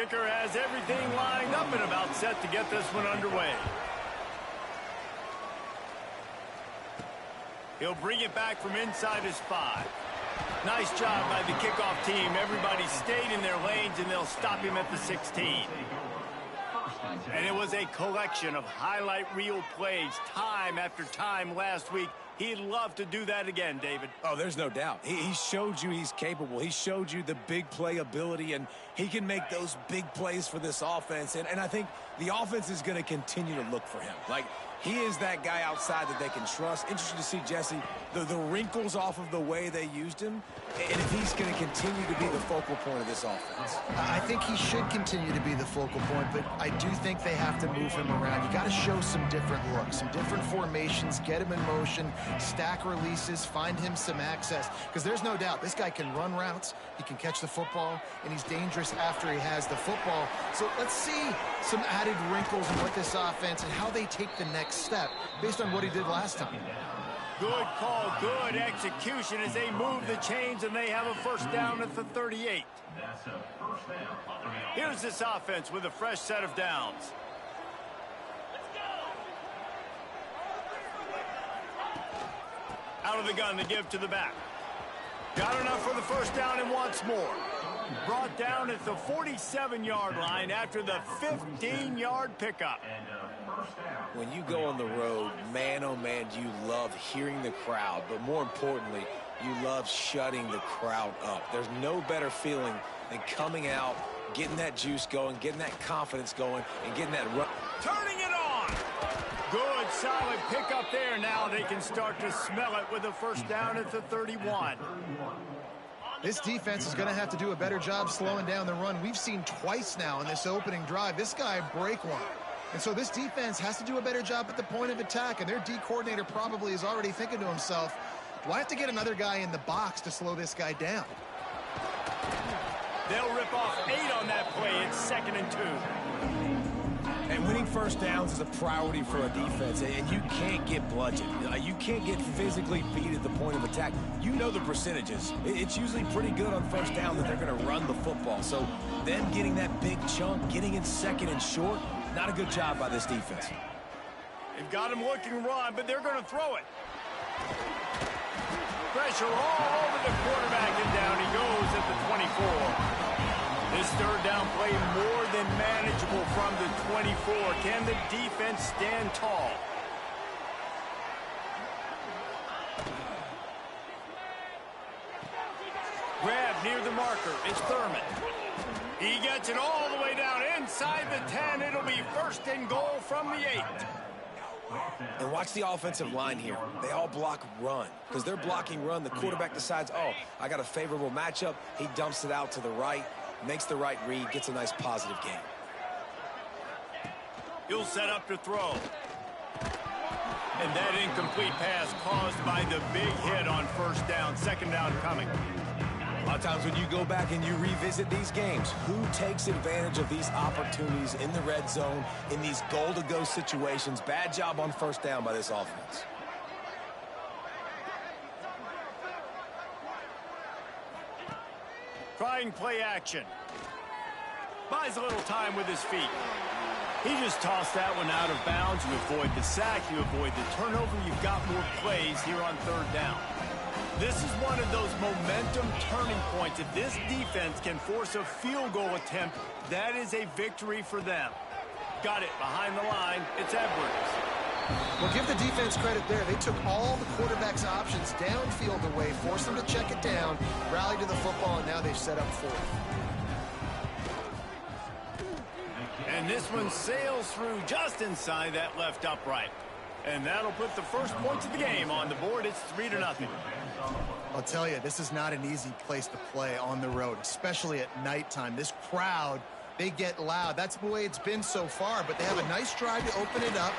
kicker has everything lined up and about set to get this one underway. He'll bring it back from inside his 5. Nice job by the kickoff team. Everybody stayed in their lanes, and they'll stop him at the 16. And it was a collection of highlight reel plays time after time last week. He'd love to do that again, David. Oh, there's no doubt. He showed you he's capable. He showed you the big play ability, and he can make those big plays for this offense. And I think the offense is going to continue to look for him. Like, he is that guy outside that they can trust. Interesting to see, Jesse, the wrinkles off of the way they used him, and if he's going to continue to be the focal point of this offense. I think he should continue to be the focal point, but I do think they have to move him around. You got to show some different looks, some different formations, get him in motion, stack releases, find him some access, because there's no doubt this guy can run routes, he can catch the football, and he's dangerous after he has the football. So let's see some added wrinkles in what this offense and how they take the next step based on what he did last time. Good call, good execution as they move the chains, and they have a first down at the 38. Here's this offense with a fresh set of downs. Out of the gun to give to the back. Got enough for the first down and wants more. Brought down at the 47-yard line after the 15-yard pickup. When you go on the road, man, oh man, you love hearing the crowd, but more importantly, you love shutting the crowd up. There's no better feeling than coming out, getting that juice going, getting that confidence going, and getting that run. Turning it on! Good, solid pickup there. Now they can start to smell it with a first down at the 31. This defense is going to have to do a better job slowing down the run. We've seen twice now in this opening drive this guy break one. And so this defense has to do a better job at the point of attack, and their D coordinator probably is already thinking to himself, do I have to get another guy in the box to slow this guy down? They'll rip off 8 on that play. It's 2nd and 2. And winning first downs is a priority for a defense, and you can't get bludgeoned. You can't get physically beat at the point of attack. You know the percentages. It's usually pretty good on first down that they're going to run the football. So them getting that big chunk, getting it 2nd and short, not a good job by this defense. They've got him looking run, but they're going to throw it. Pressure all over the quarterback, and down he goes at the 24. This third down play more than manageable from the 24. Can the defense stand tall? Grab near the marker. It's Thurman. He gets it all the way down inside the 10. It'll be 1st and goal from the 8. And watch the offensive line here. They all block run. Because they're blocking run, the quarterback decides, oh, I got a favorable matchup. He dumps it out to the right, makes the right read, gets a nice positive game. He'll set up to throw. And that incomplete pass caused by the big hit on first down. 2nd down coming. A lot of times when you go back and you revisit these games, who takes advantage of these opportunities in the red zone, in these goal-to-go situations? Bad job on first down by this offense. Trying play action. Buys a little time with his feet. He just tossed that one out of bounds. You avoid the sack, you avoid the turnover. You've got more plays here on 3rd down. This is one of those momentum turning points. If this defense can force a field goal attempt, that is a victory for them. Got it behind the line. It's Edwards. Well, give the defense credit there. They took all the quarterback's options downfield away, forced them to check it down, rallied to the football, and now they've set up 4th. And this one sails through just inside that left upright. And that'll put the first points of the game on the board. It's 3-0. I'll tell you, this is not an easy place to play on the road, especially at nighttime. This crowd, they get loud. That's the way it's been so far, but they have a nice drive to open it up.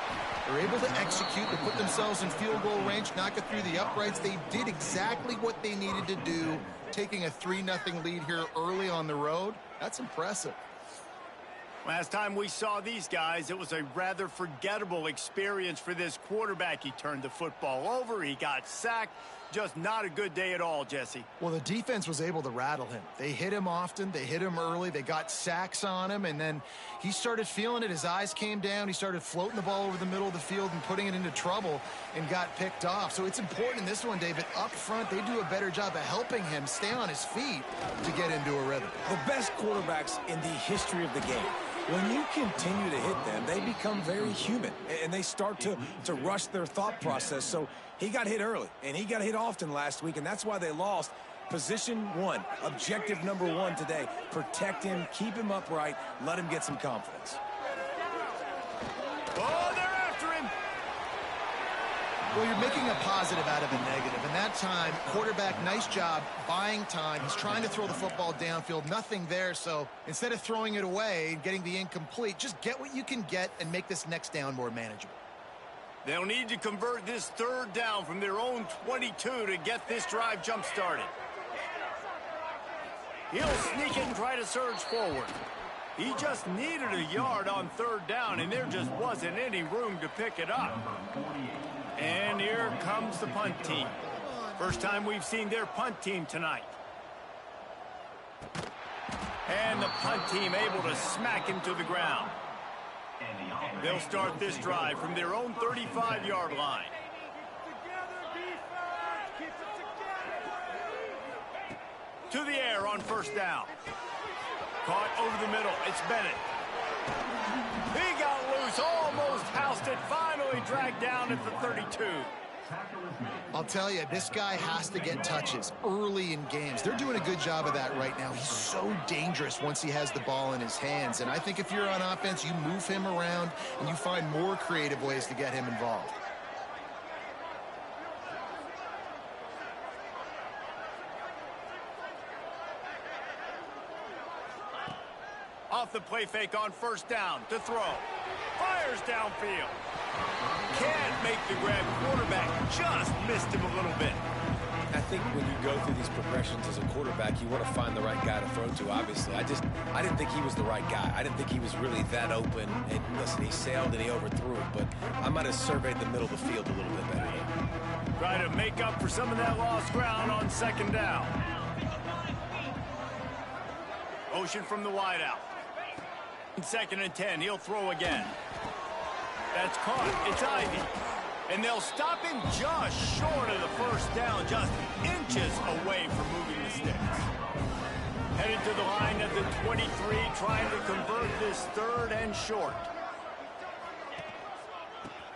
They're able to execute, to put themselves in field goal range, knock it through the uprights. They did exactly what they needed to do, taking a 3-0 lead here early on the road. That's impressive. Last time we saw these guys, it was a rather forgettable experience for this quarterback. He turned the football over, he got sacked, Just not a good day at all, Jesse. Well, the defense was able to rattle him. They hit him often. They hit him early. They got sacks on him, and then he started feeling it. His eyes came down. He started floating the ball over the middle of the field and putting it into trouble and got picked off. So it's important in this one, David. Up front, they do a better job of helping him stay on his feet to get into a rhythm. The best quarterbacks in the history of the game, when you continue to hit them, they become very human, and they start to rush their thought process. So he got hit early, and he got hit often last week, and that's why they lost. Position one, objective number one today, protect him, keep him upright, let him get some confidence. Oh, they're after him. Well, you're making a positive out of a negative. And that time, quarterback, nice job buying time. He's trying to throw the football downfield. Nothing there. So instead of throwing it away and getting the incomplete, just get what you can get and make this next down more manageable. They'll need to convert this third down from their own 22 to get this drive jump-started. He'll sneak it and try to surge forward. He just needed a yard on third down, and there just wasn't any room to pick it up. And here comes the punt team. First time we've seen their punt team tonight. And the punt team able to smack him to the ground. They'll start this drive from their own 35-yard line. To the air on first down. Caught over the middle. It's Bennett. He got loose, almost housed it, finally dragged down at the 32. I'll tell you, this guy has to get touches early in games. They're doing a good job of that right now. He's so dangerous once he has the ball in his hands. And I think if you're on offense, you move him around and you find more creative ways to get him involved. Off the play fake on first down to throw. Fires downfield. Can't make the grab. Quarterback just missed him a little bit. I think when you go through these progressions as a quarterback, you want to find the right guy to throw to, obviously. I didn't think he was the right guy. I didn't think he was really that open. And listen, he sailed and he overthrew it, but I might have surveyed the middle of the field a little bit better. Try to make up for some of that lost ground on second down. Motion from the wideout. Second and 10, he'll throw again. That's caught. It's Ivy. And they'll stop him just short of the first down, just inches away from moving the sticks. Headed to the line at the 23, trying to convert this third and short.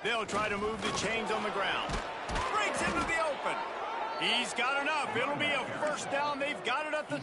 They'll try to move the chains on the ground. Breaks into the open. He's got enough. It'll be a first down. They've got it at the...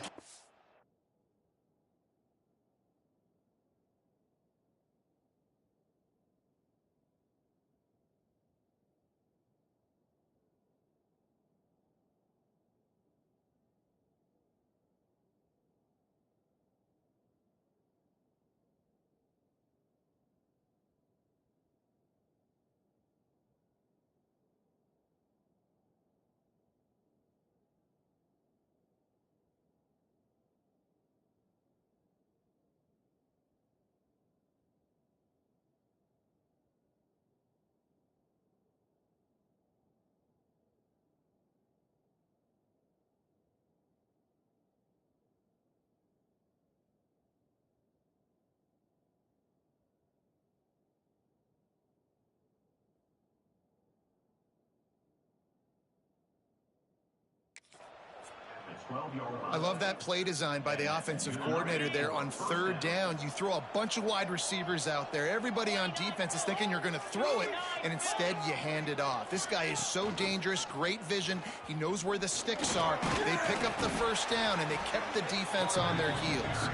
I love that play design by the offensive coordinator there on third down. You throw a bunch of wide receivers out there. Everybody on defense is thinking you're going to throw it, and instead you hand it off. This guy is so dangerous, great vision. He knows where the sticks are. They pick up the first down, and they kept the defense on their heels.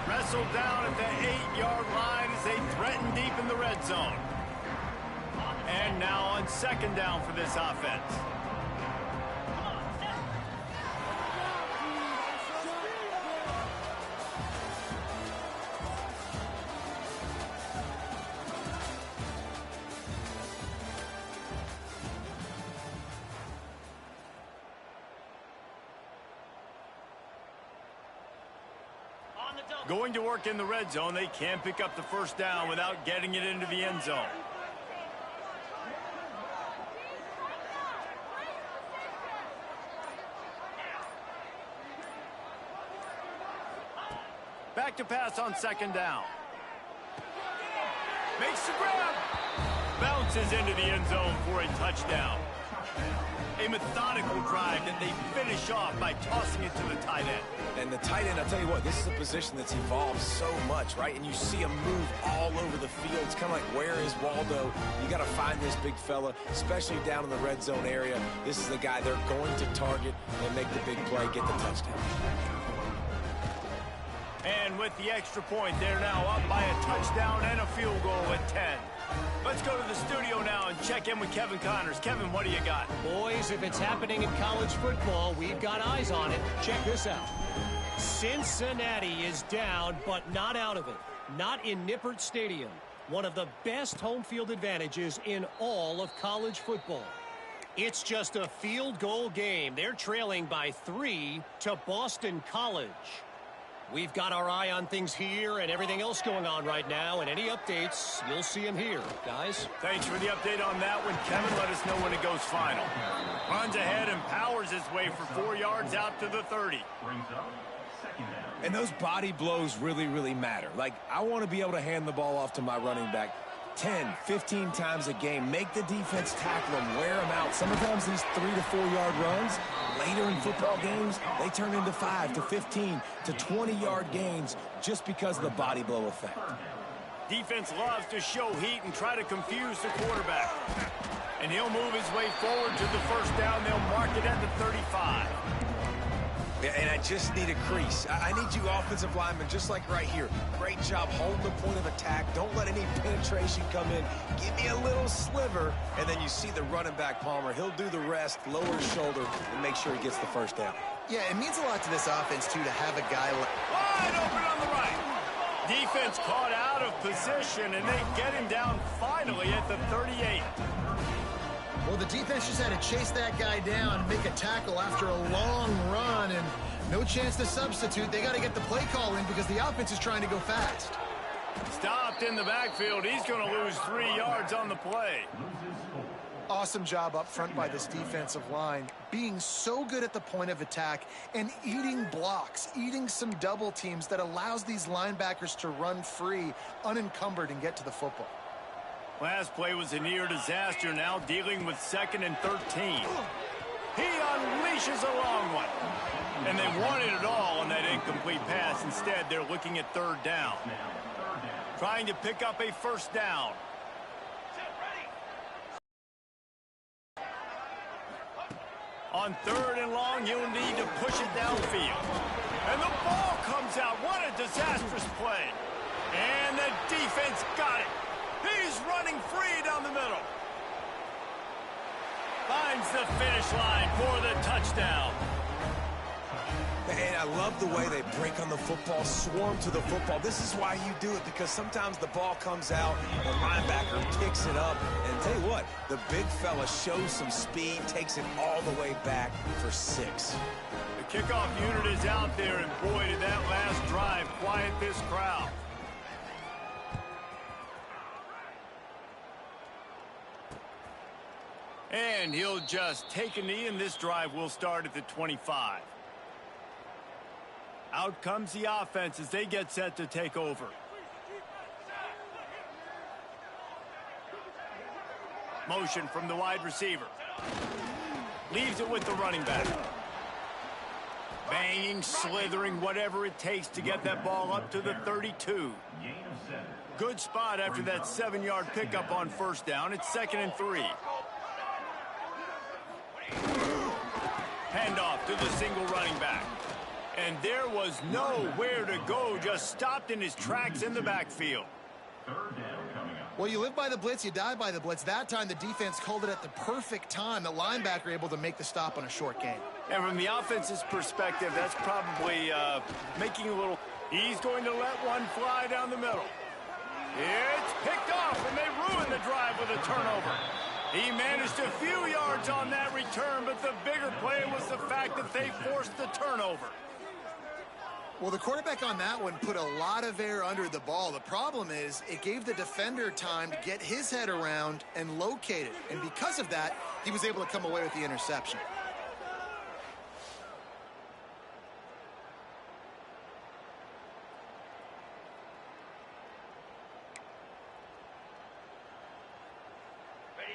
Wrestled down at the 8-yard line as they threaten deep in the red zone. And now on second down for this offense. Going to work in the red zone, they can't pick up the first down without getting it into the end zone. Back to pass on second down. Makes the grab. Bounces into the end zone for a touchdown. A methodical drive that they finish off by tossing it to the tight end. And the tight end, I'll tell you what, this is a position that's evolved so much, right? And you see him move all over the field. It's kind of like, where is Waldo? You got to find this big fella, especially down in the red zone area. This is the guy they're going to target and make the big play, get the touchdown. And with the extra point, they're now up by a touchdown and a field goal at 10. Let's go to the studio now and check in with Kevin Connors. Kevin, what do you got? Boys, if it's happening in college football, we've got eyes on it. Check this out. Cincinnati is down, but not out of it. Not in Nippert Stadium. One of the best home field advantages in all of college football. It's just a field goal game. They're trailing by 3 to Boston College. We've got our eye on things here and everything else going on right now, and any updates, you'll see them here, guys. Thanks for the update on that one, Kevin. Let us know when it goes final. Runs ahead and powers his way for 4 yards out to the 30. And those body blows really, really matter. Like, I want to be able to hand the ball off to my running back 10, 15 times a game. Make the defense tackle them, wear them out. Sometimes these 3 to 4 yard runs, later in football games, they turn into 5 to 15 to 20-yard gains just because of the body blow effect. Defense loves to show heat and try to confuse the quarterback. And he'll move his way forward to the first down. They'll mark it at the 35. And I just need a crease. I need you offensive linemen, just like right here. Great job holding the point of attack. Don't let any penetration come in. Give me a little sliver, and then you see the running back, Palmer. He'll do the rest, lower his shoulder, and make sure he gets the first down. Yeah, it means a lot to this offense, too, to have a guy like... Wide open on the right. Defense caught out of position, and they get him down finally at the 38. Well, the defense just had to chase that guy down and make a tackle after a long run, and no chance to substitute. They got to get the play call in because the offense is trying to go fast. Stopped in the backfield. He's going to lose 3 yards on the play. Awesome job up front by this defensive line, being so good at the point of attack and eating blocks, eating some double teams that allows these linebackers to run free, unencumbered, and get to the football. Last play was a near disaster, now dealing with 2nd and 13. He unleashes a long one. And they wanted it all on that incomplete pass. Instead, they're looking at 3rd down. Trying to pick up a first down. On 3rd and long, you'll need to push it downfield. And the ball comes out. What a disastrous play. And the defense got it. He's running free down the middle. Finds the finish line for the touchdown. And I love the way they break on the football, swarm to the football. This is why you do it, because sometimes the ball comes out, the linebacker picks it up, and tell you what, the big fella shows some speed, takes it all the way back for 6. The kickoff unit is out there, and boy, did that last drive quiet this crowd. And he'll just take a knee, and this drive will start at the 25. Out comes the offense as they get set to take over. Motion from the wide receiver. Leaves it with the running back. Banging, slithering, whatever it takes to get that ball up to the 32. Good spot after that 7-yard pickup on first down. It's 2nd and 3. Handoff to the single running back. And there was nowhere to go, just stopped in his tracks in the backfield. Well, you live by the blitz, you die by the blitz. That time the defense called it at the perfect time. The linebacker able to make the stop on a short gain. And from the offense's perspective, that's probably making a little... He's going to let one fly down the middle. It's picked off, and they ruin the drive with a turnover. He managed a few yards on that return, but the bigger play was the fact that they forced the turnover. Well, the quarterback on that one put a lot of air under the ball. The problem is it gave the defender time to get his head around and locate it. And because of that, he was able to come away with the interception.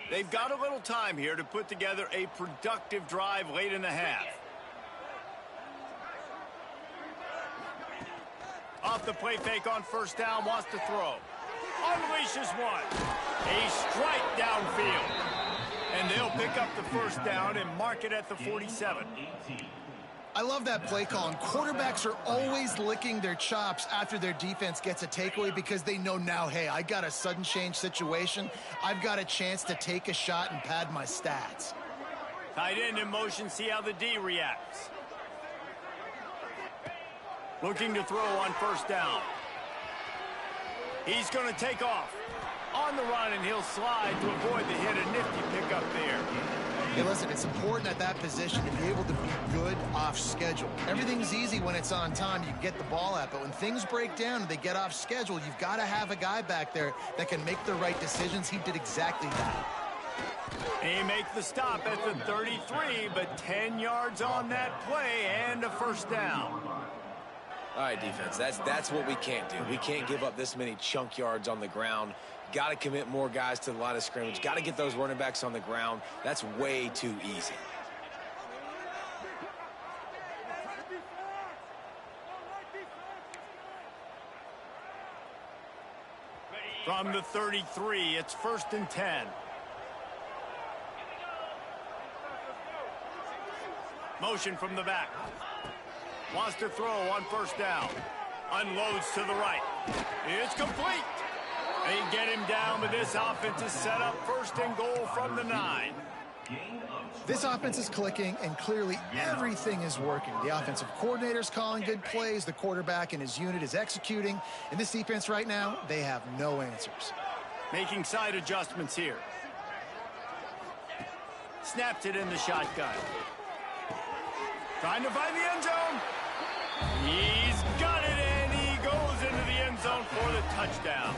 They've got a little time here to put together a productive drive late in the half. Off the play fake on first down, wants to throw. Unleashes one. A strike downfield. And they'll pick up the first down and mark it at the 47. I love that play call, and quarterbacks are always licking their chops after their defense gets a takeaway because they know now, hey, I got a sudden change situation. I've got a chance to take a shot and pad my stats. Tight end in motion, see how the D reacts. Looking to throw on first down. He's going to take off. On the run, and he'll slide to avoid the hit. A nifty pickup there. Hey, listen, it's important at that position to be able to be good off schedule. Everything's easy when it's on time. You can get the ball out, but when things break down and they get off schedule, you've got to have a guy back there that can make the right decisions. He did exactly that. He makes the stop at the 33, but 10 yards on that play and a first down. All right, defense, that's what we can't do. We can't give up this many chunk yards on the ground. Got to commit more guys to the line of scrimmage. Got to get those running backs on the ground. That's way too easy. From the 33, it's 1st and 10. Motion from the back. Wants to throw on first down. Unloads to the right. It's complete. They get him down, but this offense is set up 1st and goal from the 9. This offense is clicking, and clearly everything is working. The offensive coordinator's calling good plays. The quarterback and his unit is executing. And this defense right now, they have no answers. Making side adjustments here. Snaps it in the shotgun. Trying to find the end zone. He's got it, and he goes into the end zone for the touchdown.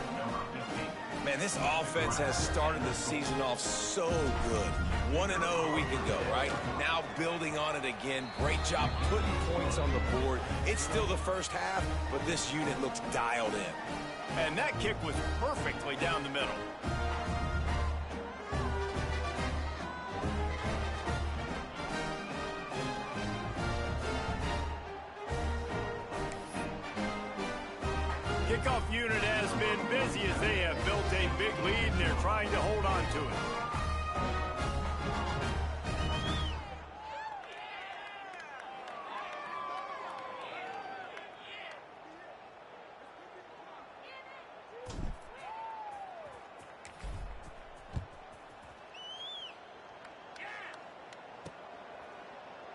Man, this offense has started the season off so good. 1-0 a week ago, right? Now building on it again. Great job putting points on the board. It's still the first half, but this unit looks dialed in. And that kick was perfectly down the middle. Kickoff unit has been busy as they have built a big lead, and they're trying to hold on to it.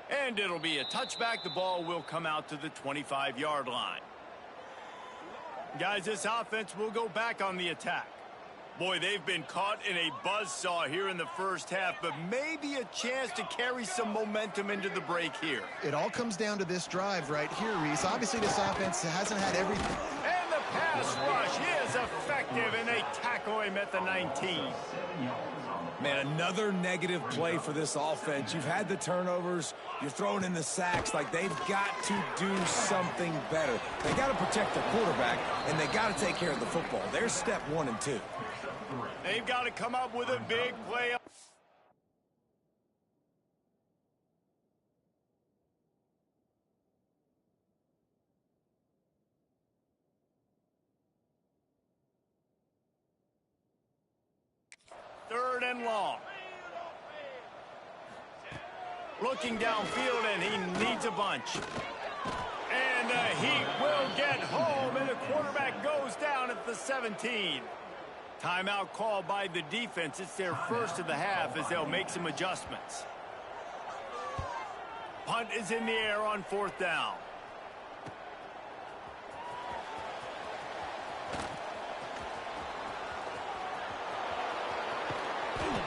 And it'll be a touchback. The ball will come out to the 25-yard line. Guys, this offense will go back on the attack. Boy, they've been caught in a buzzsaw here in the first half, but maybe a chance to carry some momentum into the break here. It all comes down to this drive right here, Reese. Obviously, this offense hasn't had everything. And the pass rush is effective, and they tackle him at the 19. Man, another negative play for this offense. You've had the turnovers. You're throwing in the sacks. Like, they've got to do something better. They got to protect the quarterback, and they got to take care of the football. There's step 1 and 2. They've got to come up with a big play. Third and long. Looking downfield, and he needs a bunch. And he will get home, and the quarterback goes down at the 17. Timeout called by the defense. It's their first of the half as they'll make some adjustments. Punt is in the air on 4th down.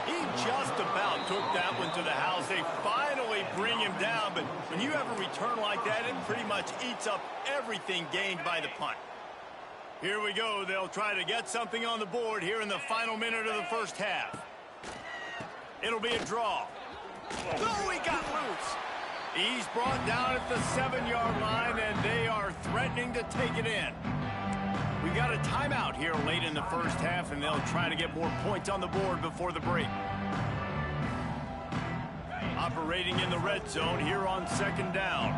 He just about took that one to the house. They finally bring him down, but when you have a return like that, it pretty much eats up everything gained by the punt. Here we go. They'll try to get something on the board here in the final minute of the first half. It'll be a draw. Oh, he got loose. He's brought down at the 7-yard line, and they are threatening to take it in. We've got a timeout here late in the first half, and they'll try to get more points on the board before the break. Operating in the red zone here on 2nd down.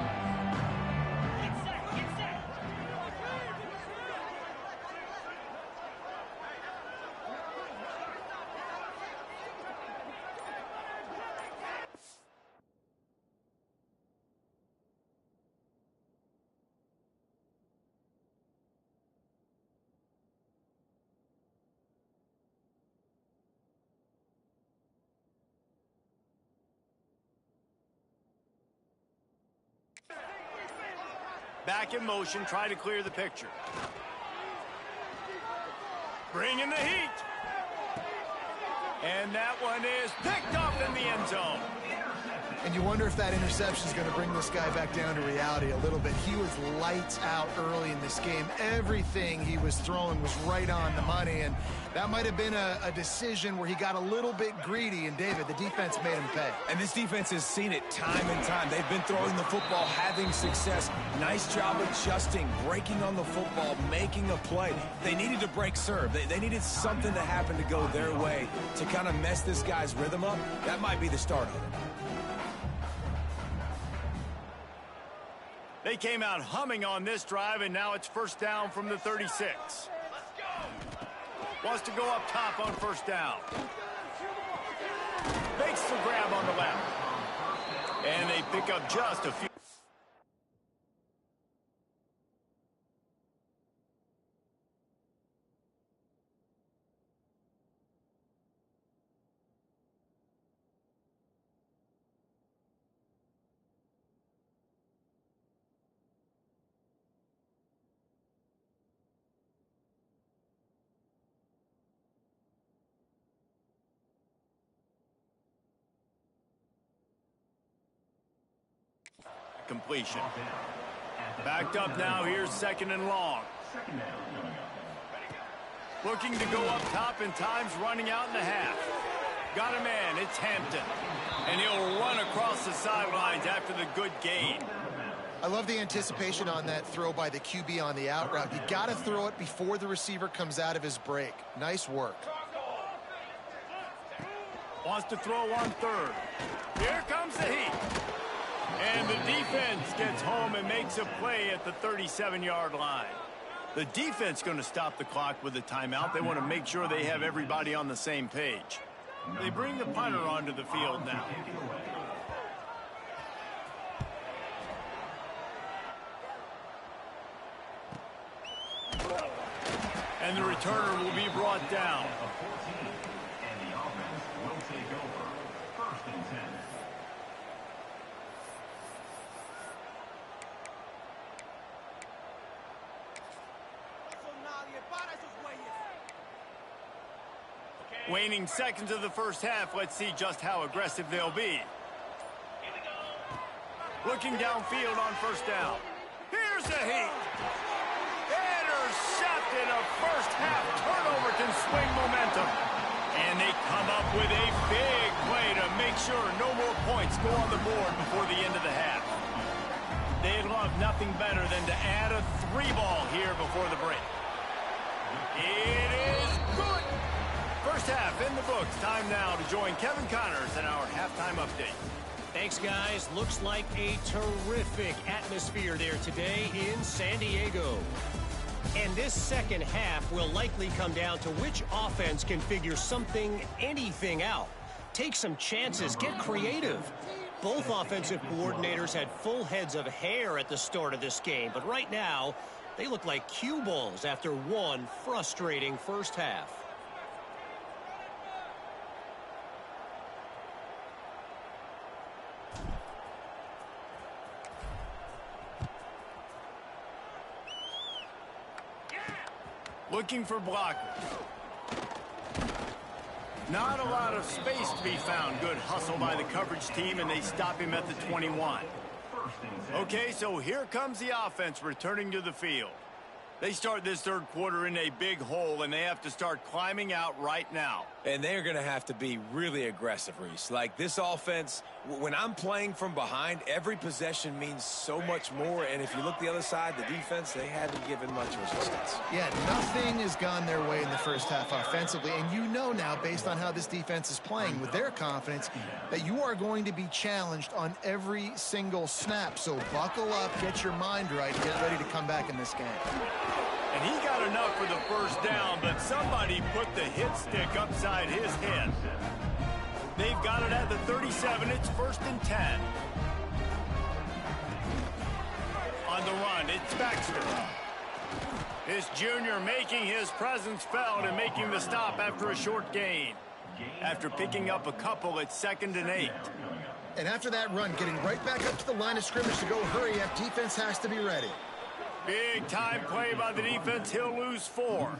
Back in motion, try to clear the picture. Bring in the heat. And that one is picked up in the end zone. And you wonder if that interception is going to bring this guy back down to reality a little bit. He was lights out early in this game. Everything he was throwing was right on the money, and that might have been a decision where he got a little bit greedy, and David, the defense made him pay. And this defense has seen it time and time. They've been throwing the football, having success. Nice job adjusting, breaking on the football, making a play. They needed to break serve. They needed something to happen to go their way to kind of mess this guy's rhythm up. That might be the start of it. They came out humming on this drive, and now it's 1st down from the 36. Wants to go up top on 1st down. Makes the grab on the left. And they pick up just a few. Completion. Backed up now. Here's 2nd and long. Looking to go up top, and time's running out in the half. Got a man. It's Hampton. And he'll run across the sidelines after the good gain. I love the anticipation on that throw by the QB on the out route. You got to throw it before the receiver comes out of his break. Nice work. Wants to throw on 3rd. Here comes the heat. And the defense gets home and makes a play at the 37-yard line. The defense going to stop the clock with a timeout. They want to make sure they have everybody on the same page. They bring the punter onto the field now. And the returner will be brought down. And the offense will take over. 1st and 10. Waning seconds of the 1st half. Let's see just how aggressive they'll be. Looking downfield on 1st down. Here's the heat. Intercepted. A 1st half turnover can swing momentum. And they come up with a big play to make sure no more points go on the board before the end of the half. They'd love nothing better than to add a 3-ball here before the break. It is good. 1st half in the books. Time now to join Kevin Connors in our halftime update. Thanks, guys. Looks like a terrific atmosphere there today in San Diego. And this 2nd half will likely come down to which offense can figure anything out. Take some chances, get creative. Both offensive coordinators had full heads of hair at the start of this game, but right now, they look like cue balls after one frustrating 1st half. Looking for blockers. Not a lot of space to be found. Good hustle by the coverage team, and they stop him at the 21. Okay, so here comes the offense returning to the field. They start this third quarter in a big hole, and they have to start climbing out right now. And they're going to have to be really aggressive, Reese. Like, this offense, when I'm playing from behind, every possession means so much more. And if you look the other side, the defense, they haven't given much resistance. Yeah, nothing has gone their way in the first half offensively. And you know now, based on how this defense is playing with their confidence, that you are going to be challenged on every single snap. So buckle up, get your mind right, get ready to come back in this game. And he got enough for the first down, but somebody put the hit stick upside his head. They've got it at the 37. It's 1st and 10. On the run, it's Baxter. This junior making his presence felt and making the stop after a short gain. After picking up a couple, it's 2nd and 8. And after that run, getting right back up to the line of scrimmage to go hurry up, defense has to be ready. Big time play by the defense. He'll lose 4.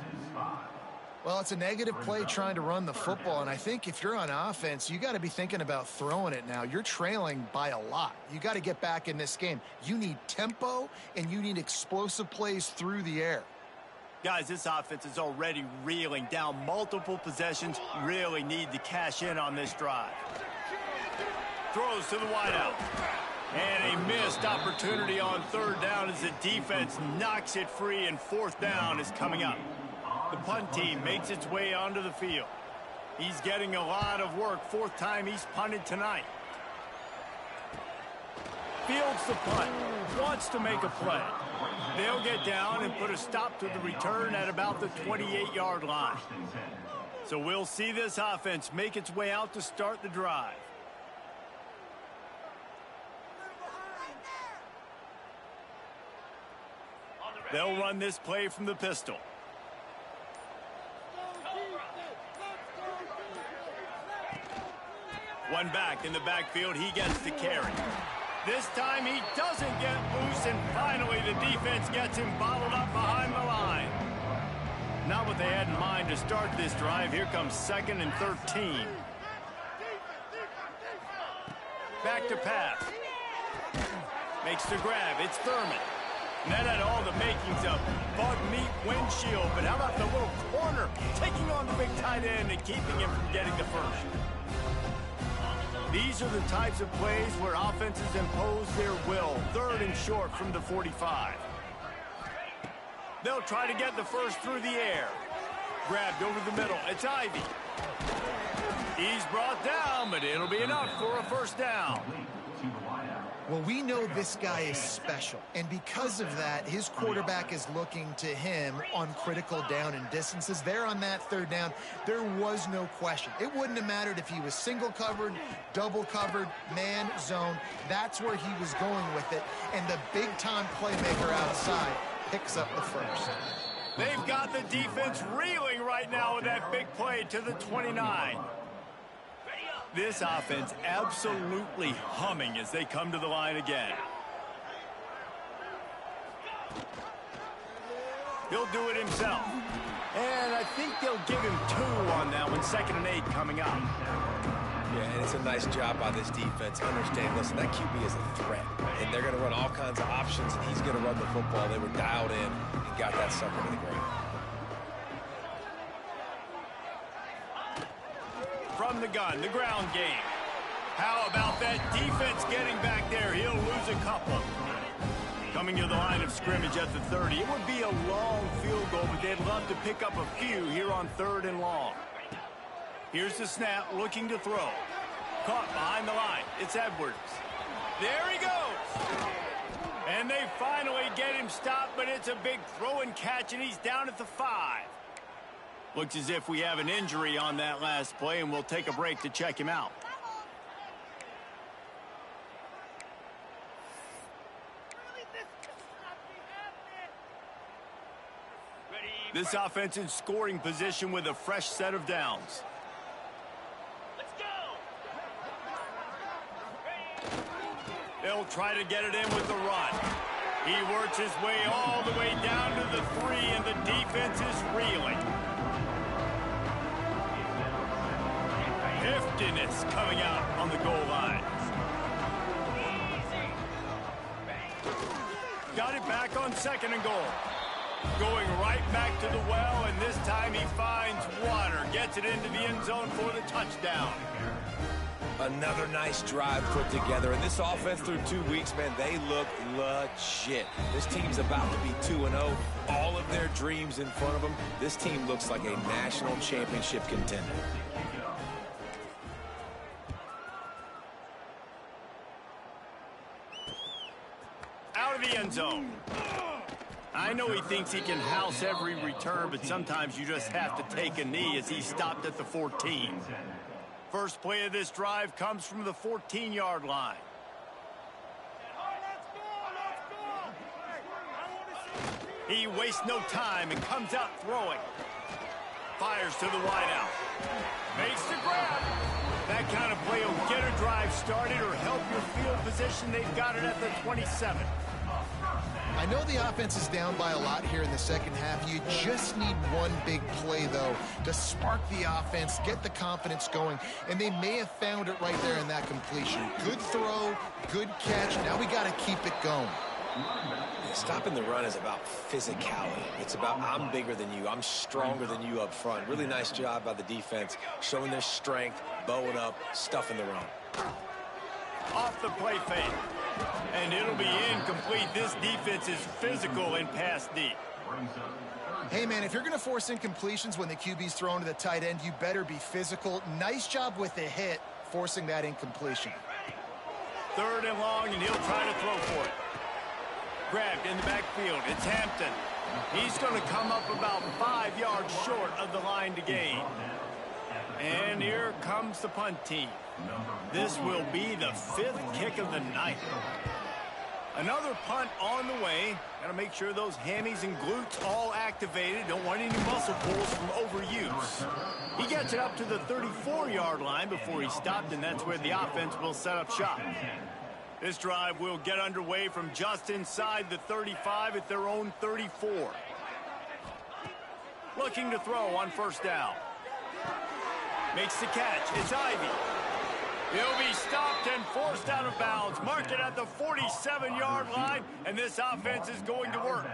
Well, it's a negative play trying to run the football, and I think if you're on offense, you got to be thinking about throwing it now. You're trailing by a lot. You got to get back in this game. You need tempo, and you need explosive plays through the air. Guys, this offense is already reeling down multiple possessions. Really need to cash in on this drive. Throws to the wideout. And a missed opportunity on 3rd down as the defense knocks it free, and 4th down is coming up. The punt team makes its way onto the field. He's getting a lot of work. 4th time he's punted tonight. Fields the punt. Wants to make a play. They'll get down and put a stop to the return at about the 28-yard line. So we'll see this offense make its way out to start the drive. They'll run this play from the pistol. One back in the backfield. He gets the carry. This time he doesn't get loose, and finally the defense gets him bottled up behind the line. Not what they had in mind to start this drive. Here comes 2nd and 13. Back to pass. Makes the grab. It's Thurman. And that had all the makings of bug meat windshield, but how about the little corner taking on the big tight end and keeping him from getting the first? These are the types of plays where offenses impose their will. 3rd and short from the 45. They'll try to get the first through the air. Grabbed over the middle. It's Ivy. He's brought down, but it'll be enough for a 1st down. Well, we know this guy is special, and because of that, his quarterback is looking to him on critical down and distances. There on that 3rd down, there was no question. It wouldn't have mattered if he was single covered, double covered, man, zone. That's where he was going with it, and the big-time playmaker outside picks up the first. They've got the defense reeling right now with that big play to the 29. This offense absolutely humming as they come to the line again. He'll do it himself. And I think they'll give him 2 on that one. 2nd and 8 coming up. Yeah, and it's a nice job by this defense. Understand, listen, that QB is a threat. And they're going to run all kinds of options, and he's going to run the football. They were dialed in and got that sucker to the ground. From the gun, the ground game. How about that defense getting back there? He'll lose a couple. Coming to the line of scrimmage at the 30. It would be a long field goal, but they'd love to pick up a few here on 3rd and long. Here's the snap, looking to throw. Caught behind the line. It's Edwards. There he goes. And they finally get him stopped, but it's a big throw and catch, and he's down at the 5. Looks as if we have an injury on that last play, and we'll take a break to check him out. This offense in scoring position with a fresh set of downs. Let's go. They'll try to get it in with the run. He works his way all the way down to the 3, and the defense is reeling. Heftiness coming out on the goal line. Got it back on 2nd and goal. Going right back to the well, and this time he finds water. Gets it into the end zone for the touchdown. Another nice drive put together. And this offense through 2 weeks, man, they look legit. This team's about to be 2-0. All of their dreams in front of them. This team looks like a national championship contender. Out of the end zone. I know he thinks he can house every return, but sometimes you just have to take a knee as he stopped at the 14. First play of this drive comes from the 14-yard line. He wastes no time and comes out throwing. Fires to the wideout. Makes the grab. That kind of play will get a drive started or help your field position. They've got it at the 27. I know the offense is down by a lot here in the second half. You just need one big play, though, to spark the offense, get the confidence going, and they may have found it right there in that completion. Good throw, good catch. Now we got to keep it going. Stopping the run is about physicality. It's about I'm bigger than you. I'm stronger than you up front. Really nice job by the defense, showing their strength, bowing up, stuffing the run. Off the play fake. And it'll be incomplete. This defense is physical and pass deep. Hey, man, if you're going to force incompletions when the QB's thrown to the tight end, you better be physical. Nice job with the hit, forcing that incompletion. Third and long, and he'll try to throw for it. Grabbed in the backfield. It's Hampton. He's going to come up about 5 yards short of the line to gain. And here comes the punt team. This will be the 5th kick of the night. Another punt on the way. Got to make sure those hammies and glutes all activated. Don't want any muscle pulls from overuse. He gets it up to the 34-yard line before he stopped, and that's where the offense will set up shop. This drive will get underway from just inside the 35 at their own 34. Looking to throw on first down. Makes the catch. It's Ivy. He'll be stopped and forced out of bounds. Mark it at the 47-yard line, and this offense is going to work.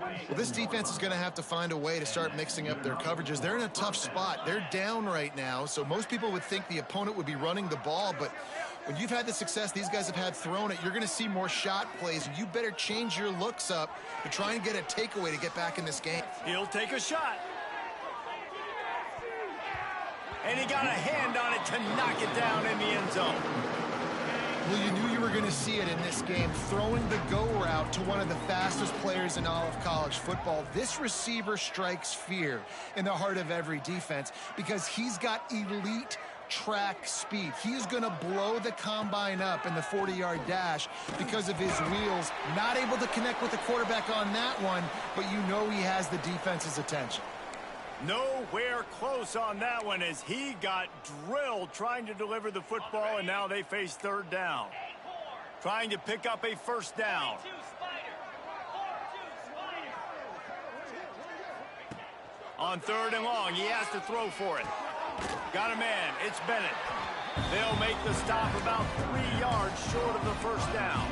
Well, this defense is going to have to find a way to start mixing up their coverages. They're in a tough spot. They're down right now, so most people would think the opponent would be running the ball, but when you've had the success these guys have had throwing it, you're going to see more shot plays, and you better change your looks up to try and get a takeaway to get back in this game. He'll take a shot. And he got a hand on it to knock it down in the end zone. Well, you knew you were going to see it in this game, throwing the go route to one of the fastest players in all of college football. This receiver strikes fear in the heart of every defense because he's got elite track speed. He's going to blow the combine up in the 40-yard dash because of his wheels. Not able to connect with the quarterback on that one, but you know he has the defense's attention. Nowhere close on that one as he got drilled trying to deliver the football, and now they face third down. Trying to pick up a first down. On third and long, he has to throw for it. Got a man. It's Bennett. They'll make the stop about 3 yards short of the first down.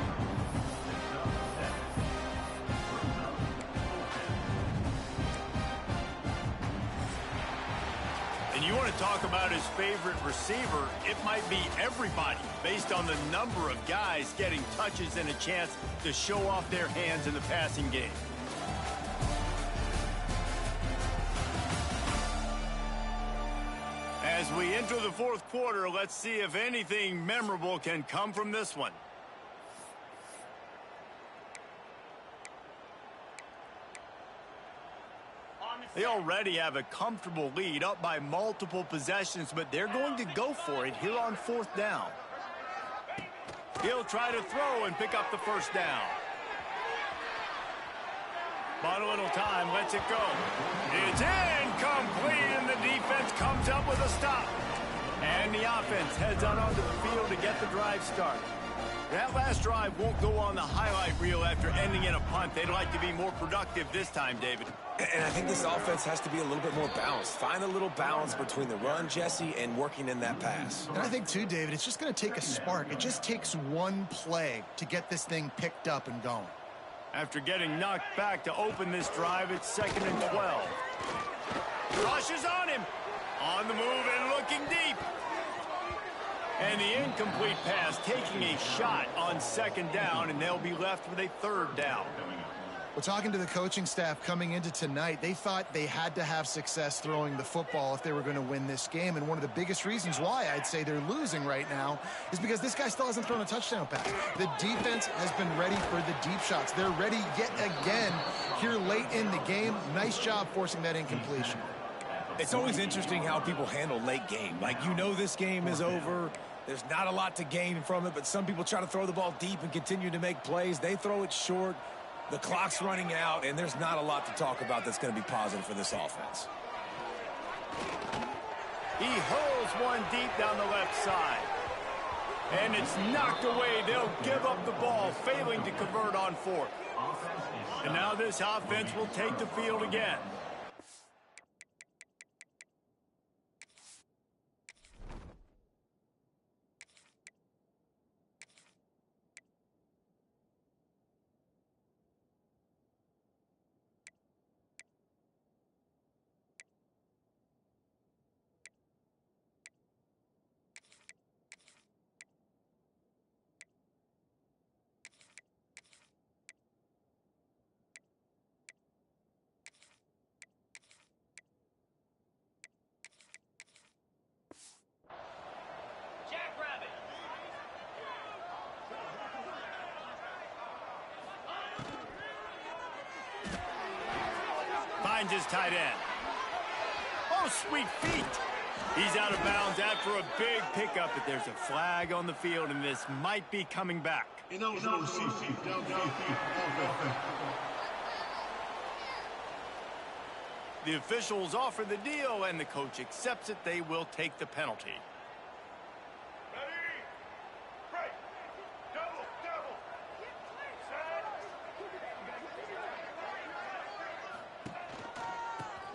And you want to talk about his favorite receiver, it might be everybody based on the number of guys getting touches and a chance to show off their hands in the passing game. As we enter the fourth quarter, let's see if anything memorable can come from this one. They already have a comfortable lead, up by multiple possessions, but they're going to go for it here on fourth down. He'll try to throw and pick up the first down. Bought a little time, lets it go. It's incomplete, and the defense comes up with a stop. And the offense heads on onto the field to get the drive started. That last drive won't go on the highlight reel after ending in a punt. They'd like to be more productive this time, David. And I think this offense has to be a little bit more balanced. Find a little balance between the run, Jesse, and working in that pass. And I think, too, David, it's just going to take a spark. It just takes one play to get this thing picked up and going. After getting knocked back to open this drive, it's 2nd and 12. Rushes on him. On the move and looking deep. And the incomplete pass taking a shot on 2nd down, and they'll be left with a 3rd down. Well, talking to the coaching staff coming into tonight, they thought they had to have success throwing the football if they were going to win this game. And one of the biggest reasons why I'd say they're losing right now is because this guy still hasn't thrown a touchdown pass. The defense has been ready for the deep shots. They're ready yet again here late in the game. Nice job forcing that incompletion. It's always interesting how people handle late game. Like, you know this game is over. There's not a lot to gain from it, but some people try to throw the ball deep and continue to make plays. They throw it short. The clock's running out, and there's not a lot to talk about that's going to be positive for this offense. He hurls one deep down the left side. And it's knocked away. They'll give up the ball, failing to convert on 4th. And now this offense will take the field again. Finds his tight end. Oh, sweet feet. He's out of bounds after a big pickup, but there's a flag on the field, and this might be coming back. The officials offer the deal, and the coach accepts it. They will take the penalty.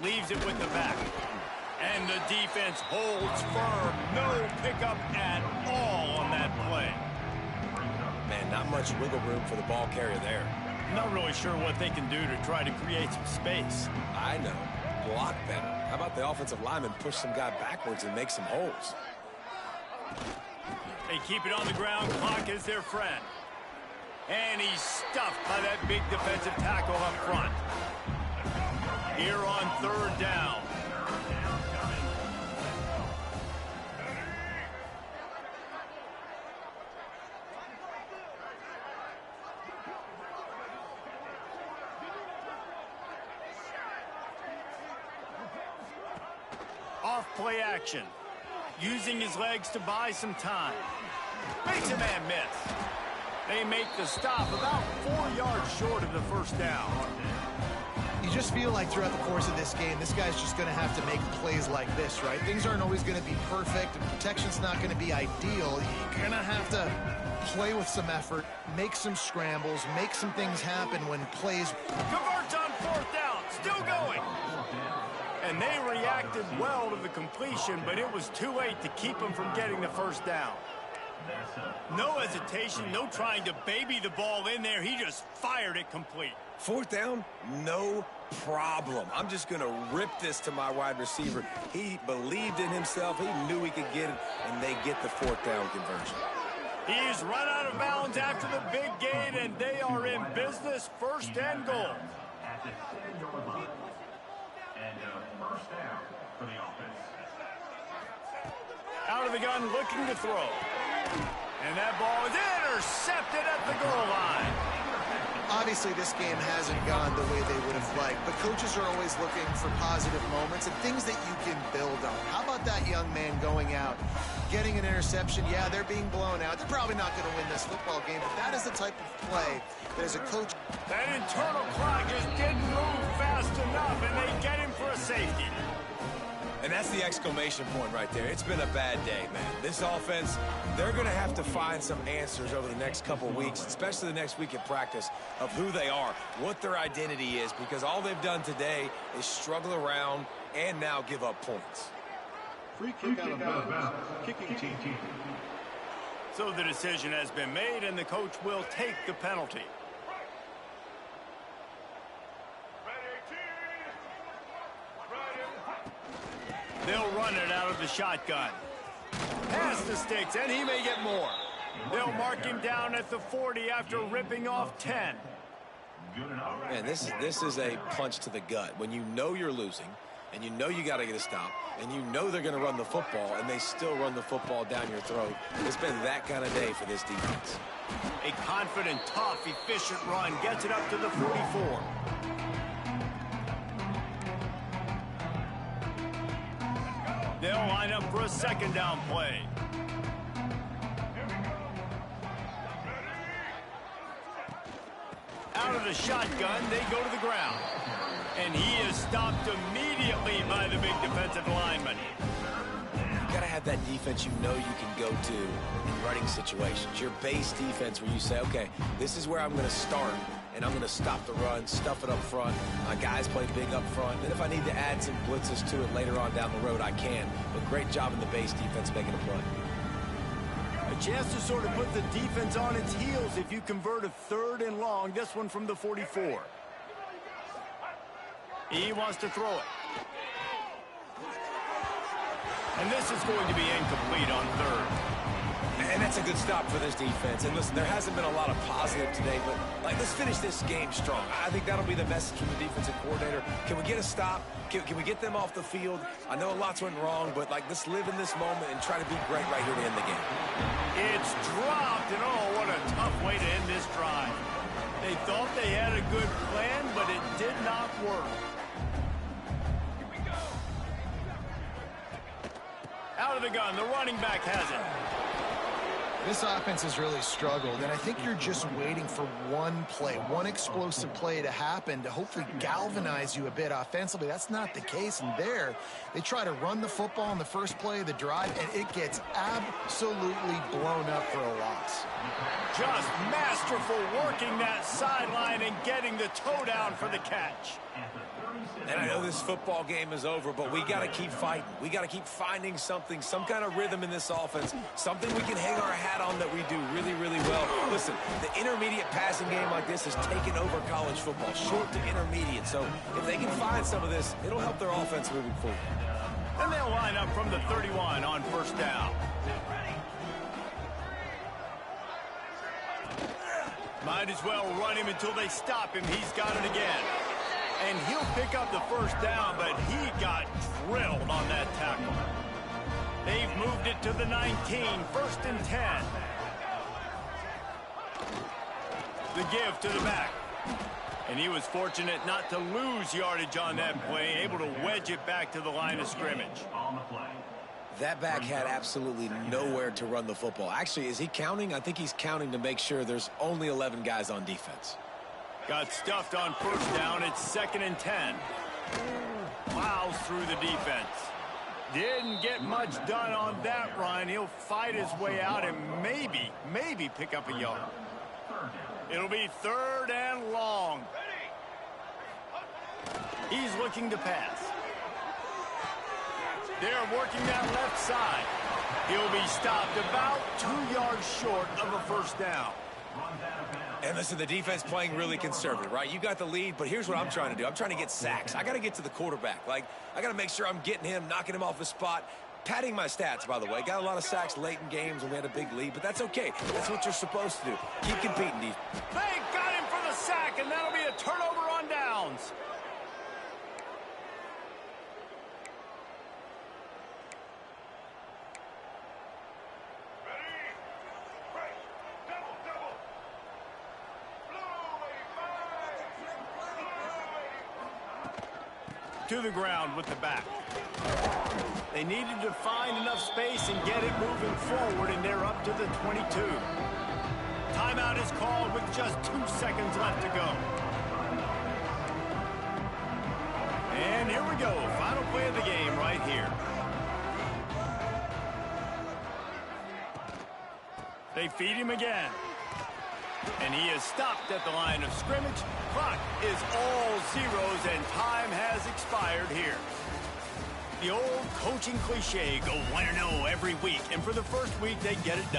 Leaves it with the back. And the defense holds firm. No pickup at all on that play. Man, not much wiggle room for the ball carrier there. Not really sure what they can do to try to create some space. I know. Block better. How about the offensive lineman push some guy backwards and make some holes? They keep it on the ground. Clock is their friend. And he's stuffed by that big defensive tackle up front. Here on 3rd down. Off play action. Using his legs to buy some time. Makes a man miss. They make the stop about 4 yards short of the 1st down. You just feel like throughout the course of this game, this guy's just going to have to make plays like this, right? Things aren't always going to be perfect, and protection's not going to be ideal. You're going to have to play with some effort, make some scrambles, make some things happen when plays. Converts on 4th down, still going. And they reacted well to the completion, but it was too late to keep them from getting the 1st down. No hesitation, no trying to baby the ball in there. He just fired it complete. 4th down, no problem. I'm just going to rip this to my wide receiver. He believed in himself. He knew he could get it, and they get the 4th down conversion. He's run out of bounds after the big gain, and they are in business. 1st and goal. At the 10-yard line. And 1st down for the offense. Out of the gun, looking to throw. And that ball is intercepted at the goal line. Obviously, this game hasn't gone the way they would have liked, but coaches are always looking for positive moments and things that you can build on. How about that young man going out, getting an interception? Yeah, they're being blown out. They're probably not going to win this football game, but that is the type of play that as a coach... That internal clock just didn't move fast enough, and they get him for a safety. And that's the exclamation point right there. It's been a bad day, man. This offense, they're going to have to find some answers over the next couple weeks, especially the next week at practice, of who they are, what their identity is, because all they've done today is struggle around and now give up points. Free kick out of bounds. Kicking team. So the decision has been made, and the coach will take the penalty. They'll run it out of the shotgun. Pass the sticks, and he may get more. They'll mark him down at the 40 after ripping off 10. Man, this is a punch to the gut. When you know you're losing, and you know you got to get a stop, and you know they're going to run the football, and they still run the football down your throat. It's been that kind of day for this defense. A confident, tough, efficient run gets it up to the 44. They'll line up for a second down play. Out of the shotgun, they go to the ground. And he is stopped immediately by the big defensive lineman. You got to have that defense you know you can go to in running situations. Your base defense where you say, okay, this is where I'm going to start, and I'm going to stop the run, stuff it up front. My guys play big up front. And if I need to add some blitzes to it later on down the road, I can. But great job in the base defense making a play. A chance to sort of put the defense on its heels if you convert a 3rd and long. This one from the 44. He wants to throw it. And this is going to be incomplete on 3rd. And that's a good stop for this defense. And listen, there hasn't been a lot of positive today, but let's finish this game strong. I think that'll be the message from the defensive coordinator. Can we get a stop? Can we get them off the field? I know lots went wrong, but let's live in this moment and try to be great right here to end the game. It's dropped, and oh, what a tough way to end this drive. They thought they had a good plan, but it did not work. Out of the gun, the running back has it. This offense has really struggled, and I think you're just waiting for one play, one explosive play to happen to hopefully galvanize you a bit offensively. That's not the case, and there, they try to run the football on the first play of the drive, and it gets absolutely blown up for a loss. Just masterful working that sideline and getting the toe down for the catch. And I know this football game is over, but we got to keep fighting. We got to keep finding something, some kind of rhythm in this offense, something we can hang our hat on that we do really, really well. Listen, the intermediate passing game like this has taken over college football, short to intermediate. So if they can find some of this, it'll help their offense moving forward. And they'll line up from the 31 on 1st down. Might as well run him until they stop him. He's got it again. And he'll pick up the 1st down, but he got drilled on that tackle. They've moved it to the 19, 1st and 10. The give to the back. And he was fortunate not to lose yardage on that play, able to wedge it back to the line of scrimmage. That back had absolutely nowhere to run the football. Actually, is he counting? I think he's counting to make sure there's only 11 guys on defense. Got stuffed on 1st down. It's 2nd and 10. Plows through the defense. Didn't get much done on that run. He'll fight his way out and maybe pick up a yard. It'll be 3rd and long. He's looking to pass. They're working that left side. He'll be stopped about 2 yards short of a 1st down. And listen, the defense playing really conservative, right? You got the lead, but here's what I'm trying to do. I'm trying to get sacks. I got to get to the quarterback. I got to make sure I'm getting him, knocking him off his spot. Padding my stats, by the way. Got a lot of sacks late in games when we had a big lead, but that's okay. That's what you're supposed to do. Keep competing, defense. They got him for the sack, and that'll be a turnover on downs. To the ground with the back. They needed to find enough space and get it moving forward, and they're up to the 22. Timeout is called with just 2 seconds left to go. And here we go. Final play of the game right here. They feed him again. And he is stopped at the line of scrimmage. Clock is all zeros, and time has expired here. The old coaching cliche, go 1-0 every week. And for the first week, they get it done.